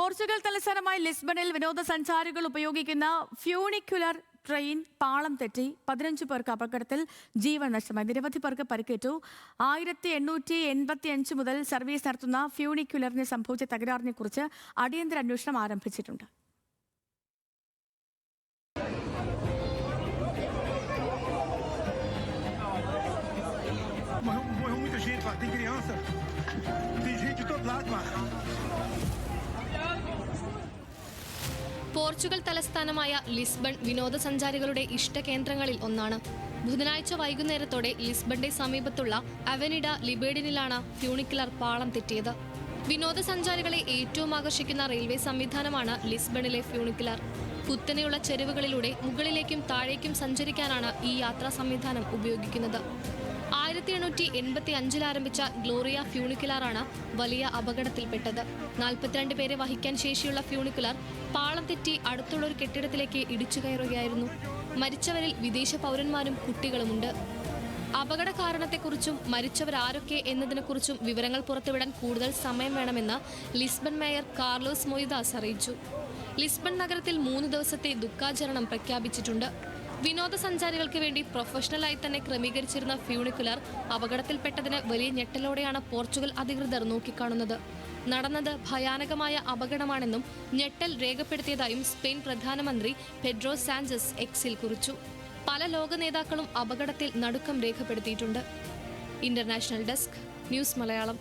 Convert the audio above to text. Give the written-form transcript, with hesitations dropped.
Portugal തലസ്ഥാനമായ ലിസ്ബണിൽ വിനോദസഞ്ചാരികൾ ഉപയോഗിക്കുന്ന ഫ്യൂണിക്കുലർ ട്രെയിൻ പാളം തെറ്റി 15 പേർക്ക് അപകടത്തിൽ ജീവൻ നഷ്ടമായി. നിരവധി പേർക്ക് പരിക്കേറ്റു. 1885 മുതൽ സർവീസ് നടത്തുന്ന ഫ്യൂണിക്കുലറിന് സംഭവിച്ച തകരാറിനെ കുറിച്ച് അടിയന്തര അന്വേഷണം ആരംഭിച്ചിട്ടുണ്ട്. പോർച്ചുഗൽ തലസ്ഥാനമായ ലിസ്ബൺ വിനോദസഞ്ചാരികളുടെ ഇഷ്ടകേന്ദ്രങ്ങളിൽ ഒന്നാണ്. ബുധനാഴ്ച വൈകുന്നേരത്തോടെ ലിസ്ബണിന്റെ സമീപത്തുള്ള അവനിഡ ലിബേഡിനിലാണ് ഫ്യൂണിക്കുലർ പാളം തെറ്റിയത്. വിനോദസഞ്ചാരികളെ ഏറ്റവും ആകർഷിക്കുന്ന റെയിൽവേ സംവിധാനമാണ് ലിസ്ബണിലെ ഫ്യൂണിക്കുലർ. കുത്തനെയുള്ള ചെരുവുകളിലൂടെ മുകളിലേക്കും താഴേക്കും സഞ്ചരിക്കാനാണ് ഈ യാത്രാ സംവിധാനം ഉപയോഗിക്കുന്നത്. 1885 ആരംഭിച്ച ഗ്ലോറിയ ഫ്യൂണിക്കുലറാണ് വലിയ അപകടത്തിൽപ്പെട്ടത്. 42 പേരെ വഹിക്കാൻ ശേഷിയുള്ള ഫ്യൂണിക്കുലർ പാളം തെറ്റി അടുത്തുള്ള ഒരു കെട്ടിടത്തിലേക്ക് ഇടിച്ചു കയറുകയായിരുന്നു. മരിച്ചവരിൽ വിദേശ പൗരന്മാരും കുട്ടികളുമുണ്ട്. അപകട കാരണത്തെക്കുറിച്ചും മരിച്ചവരാരൊക്കെ എന്നതിനെക്കുറിച്ചും വിവരങ്ങൾ പുറത്തുവിടാൻ കൂടുതൽ സമയം വേണമെന്ന് ലിസ്ബൺ മേയർ കാർലോസ് മൊയ്ദാസ് അറിയിച്ചു. ലിസ്ബൺ നഗരത്തിൽ 3 ദിവസത്തെ ദുഃഖാചരണം പ്രഖ്യാപിച്ചിട്ടുണ്ട്. വിനോദസഞ്ചാരികൾക്ക് വേണ്ടി പ്രൊഫഷണലായി തന്നെ ക്രമീകരിച്ചിരുന്ന ഫ്യൂണിക്കുലർ അപകടത്തിൽപ്പെട്ടതിന് വലിയ ഞെട്ടലോടെയാണ് പോർച്ചുഗൽ അധികൃതർ നോക്കിക്കാണുന്നത്. നടന്നത് ഭയാനകമായ അപകടമാണെന്നും ഞെട്ടൽ രേഖപ്പെടുത്തിയതായും സ്പെയിൻ പ്രധാനമന്ത്രി പെഡ്രോ സാഞ്ചസ് എക്സിൽ കുറിച്ചു. പല ലോക നേതാക്കളും അപകടത്തിൽ നടുക്കം രേഖപ്പെടുത്തിയിട്ടുണ്ട്. International desk, news Malayalam.